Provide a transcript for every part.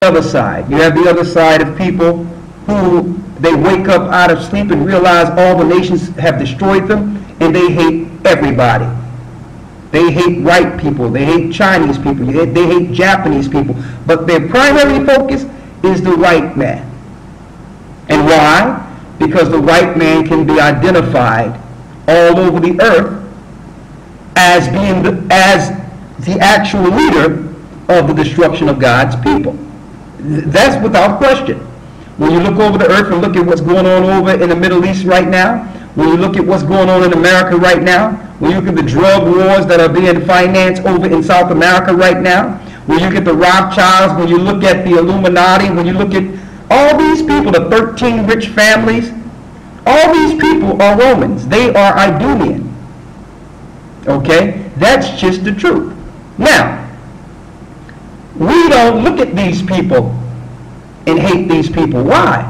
other side. You have the other side of people who they wake up out of sleep and realize all the nations have destroyed them, and they hate everybody. They hate white people, they hate Chinese people, they hate Japanese people, but their primary focus is the white man. And why? Because the white man can be identified all over the earth as being the actual leader of the destruction of God's people. That's without question. When you look over the earth and look at what's going on over in the Middle East right now, when you look at what's going on in America right now, when you look at the drug wars that are being financed over in South America right now, when you look at the Rothschilds, when you look at the Illuminati, when you look at all these people, the 13 rich families, all these people are Romans. They are Idumean. Okay? That's just the truth. Now, we don't look at these people and hate these people. Why?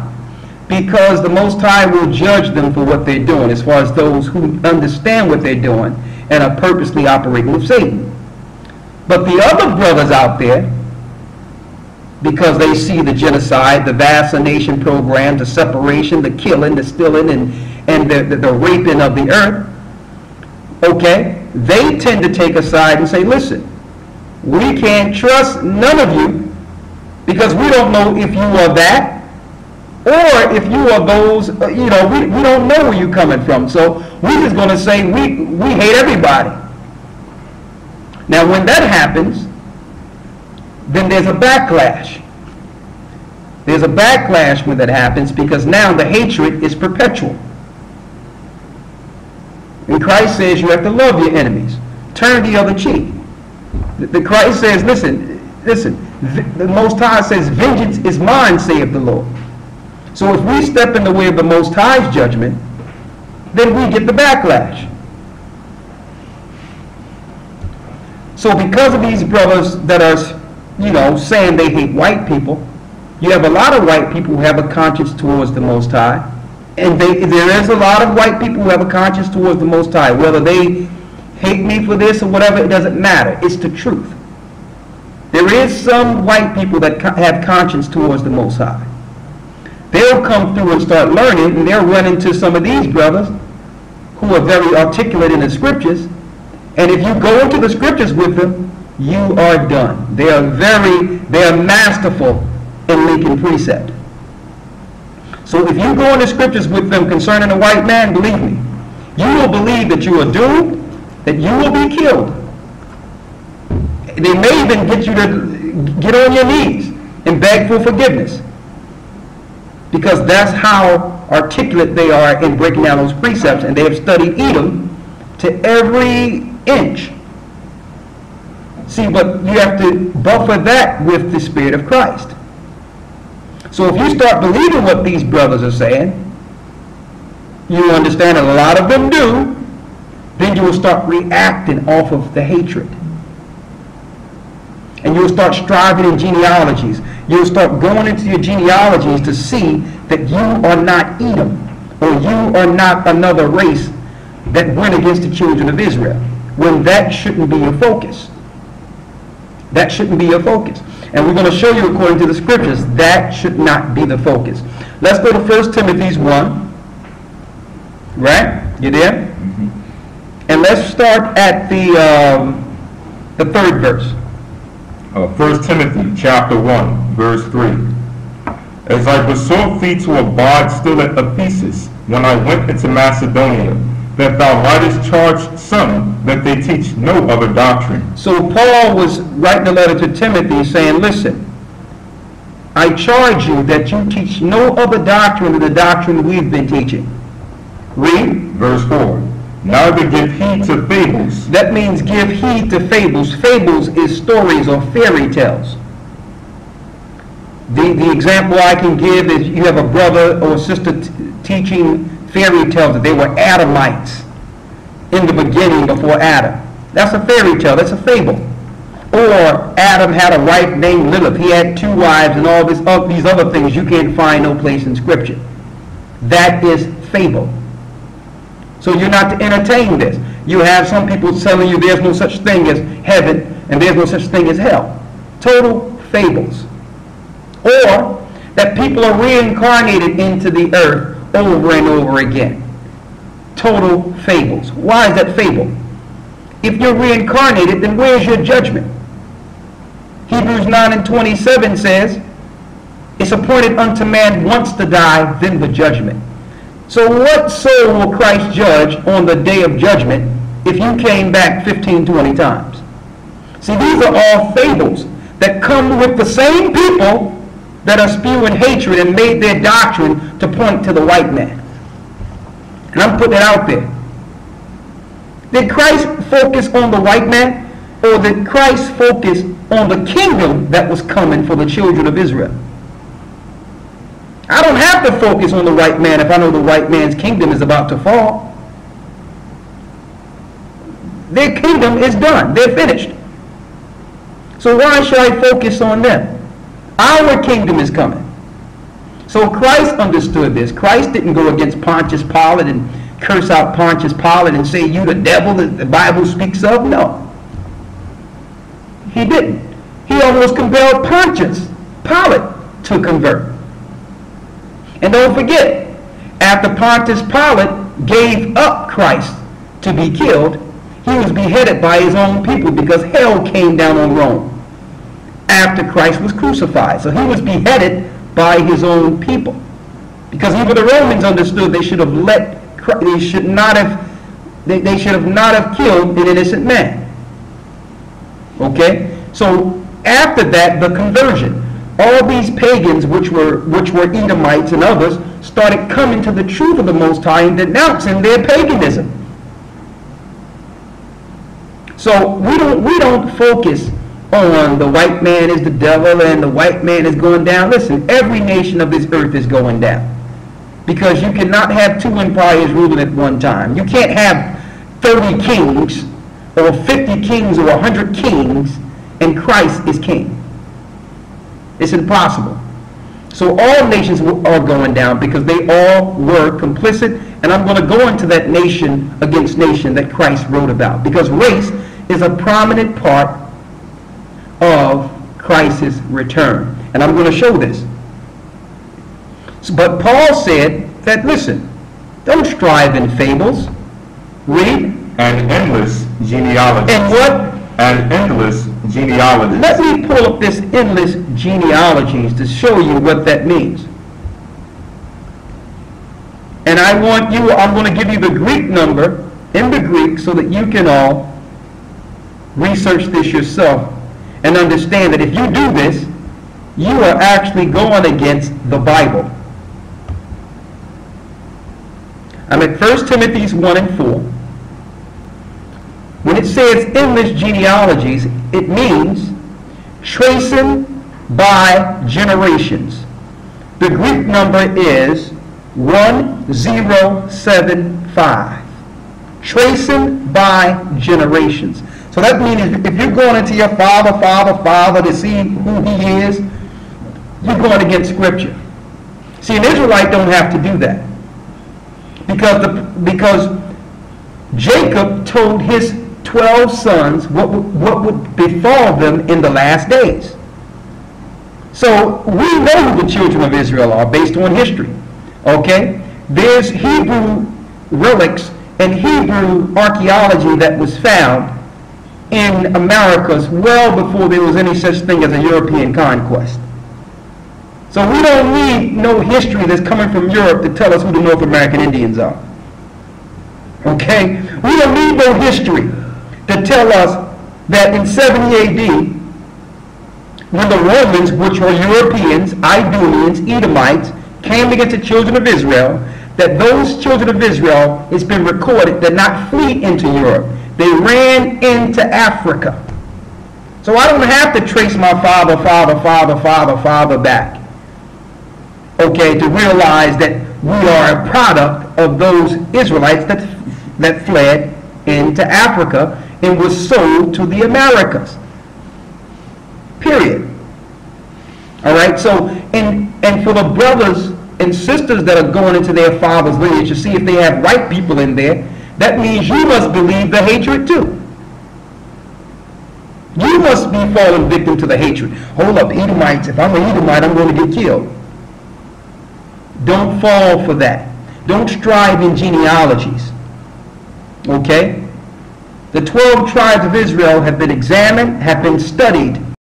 Because the Most High will judge them for what they're doing, as far as those who understand what they're doing and are purposely operating with Satan. But the other brothers out there, because they see the genocide, the vaccination program, the separation, the killing, the stealing, and the raping of the earth, okay, they tend to take a side and say, listen, we can't trust none of you because we don't know if you are that or if you are those, we don't know where you're coming from. So we're just going to say we hate everybody. Now when that happens, then there's a backlash. There's a backlash when that happens, because now the hatred is perpetual. And Christ says you have to love your enemies. Turn the other cheek. The Christ says, listen, the Most High says, vengeance is mine, saith the Lord. So if we step in the way of the Most High's judgment, then we get the backlash. So because of these brothers that are, saying they hate white people, you have a lot of white people who have a conscience towards the Most High. And there is a lot of white people who have a conscience towards the Most High. Whether they hate me for this or whatever, it doesn't matter. It's the truth. There is some white people that have conscience towards the Most High. They'll come through and start learning, and they'll run into some of these brothers who are very articulate in the scriptures. And if you go into the scriptures with them, you are done. They are masterful in linking precept. So if you go into scriptures with them concerning a white man, believe me, you will believe that you are doomed, that you will be killed. They may even get you to get on your knees and beg for forgiveness, because that's how articulate they are in breaking down those precepts, and they have studied Edom to every inch. See, but you have to buffer that with the Spirit of Christ. So if you start believing what these brothers are saying, you understand that a lot of them do, then you will start reacting off of the hatred. And you will start striving in genealogies. You will start going into your genealogies to see that you are not Edom, or you are not another race that went against the children of Israel, when that shouldn't be your focus. That shouldn't be your focus. And we're going to show you, according to the scriptures, that should not be the focus. Let's go to 1 Timothy 1. Right? You there? Mm-hmm. And let's start at the 3rd verse. 1 Timothy chapter 1, verse 3. As I besought thee to abide still at Ephesus, when I went into Macedonia, that thou mightest charge some that they teach no other doctrine. So Paul was writing a letter to Timothy saying, listen, I charge you that you teach no other doctrine than the doctrine we've been teaching. Read. Verse 4. Neither give heed to fables. That means give heed to fables. Fables is stories or fairy tales. The example I can give is you have a brother or sister teaching fairy tales that they were Adamites in the beginning before Adam. That's a fairy tale. That's a fable. Or Adam had a wife named Lilith. He had 2 wives and all these other things you can't find no place in Scripture. That is fable. So you're not to entertain this. You have some people telling you there's no such thing as heaven and there's no such thing as hell. Total fables. or that people are reincarnated into the earth over and over again. Total fables. Why is that fable? If you're reincarnated, then where's your judgment? Hebrews 9:27 says, it's appointed unto man once to die, then the judgment. So what soul will Christ judge on the day of judgment if you came back 15, 20 times? See, these are all fables that come with the same people that are spewing hatred and made their doctrine to point to the white man. And I'm putting it out there. Did Christ focus on the white man, or did Christ focus on the kingdom that was coming for the children of Israel? I don't have to focus on the white man if I know the white man's kingdom is about to fall. Their kingdom is done. They're finished. So why should I focus on them? Our kingdom is coming. So Christ understood this. Christ didn't go against Pontius Pilate and curse out Pontius Pilate and say, you the devil that the Bible speaks of. No. He didn't. He almost compelled Pontius Pilate to convert. And don't forget, after Pontius Pilate gave up Christ to be killed, he was beheaded by his own people because hell came down on Rome after Christ was crucified. So he was beheaded by his own people, because even the Romans understood they should have they should not have killed an innocent man. Okay, so after that, the conversion, all these pagans, which were Edomites and others, started coming to the truth of the Most High and denouncing their paganism. So we don't focus on the white man is the devil and the white man is going down. Listen, every nation of this earth is going down, because you cannot have two empires ruling at one time. You can't have 30 kings or 50 kings or 100 kings and Christ is king. It's impossible. So all nations are going down because they all were complicit, and I'm going to go into that nation against nation that Christ wrote about, because race is a prominent part of Christ's return. And I'm going to show this. But Paul said that, listen, don't strive in fables. Read. And endless genealogies. And what? And endless genealogies. Let me pull up this endless genealogies to show you what that means. And I'm going to give you the Greek number in the Greek so that you can all research this yourself and understand that if you do this, you are actually going against the Bible. I'm at 1 Timothy 1 and 4. When it says endless genealogies, it means tracing by generations. The Greek number is 1075. Tracing by generations. So that means if you're going into your father to see who he is, you're going against Scripture. See, an Israelite don't have to do that, because Jacob told his 12 sons what would befall them in the last days. So we know who the children of Israel are based on history. Okay? There's Hebrew relics and Hebrew archaeology that was found in Americas well before there was any such thing as a European conquest. So we don't need no history that's coming from Europe to tell us who the North American Indians are. Okay? We don't need no history to tell us that in 70 AD, when the Romans, which were Europeans, Idumeans, Edomites, came against the children of Israel, that those children of Israel, it's been recorded, did not flee into Europe. They ran into Africa. So I don't have to trace my father back, okay, to realize that we are a product of those Israelites that fled into Africa and was sold to the Americas. Period. All right, so, and for the brothers and sisters that are going into their father's lineage to see if they have white people in there, that means you must believe the hatred too. You must be falling victim to the hatred. Hold up, Edomites, if I'm an Edomite, I'm going to get killed. Don't fall for that. Don't strive in genealogies. Okay? The 12 tribes of Israel have been examined, have been studied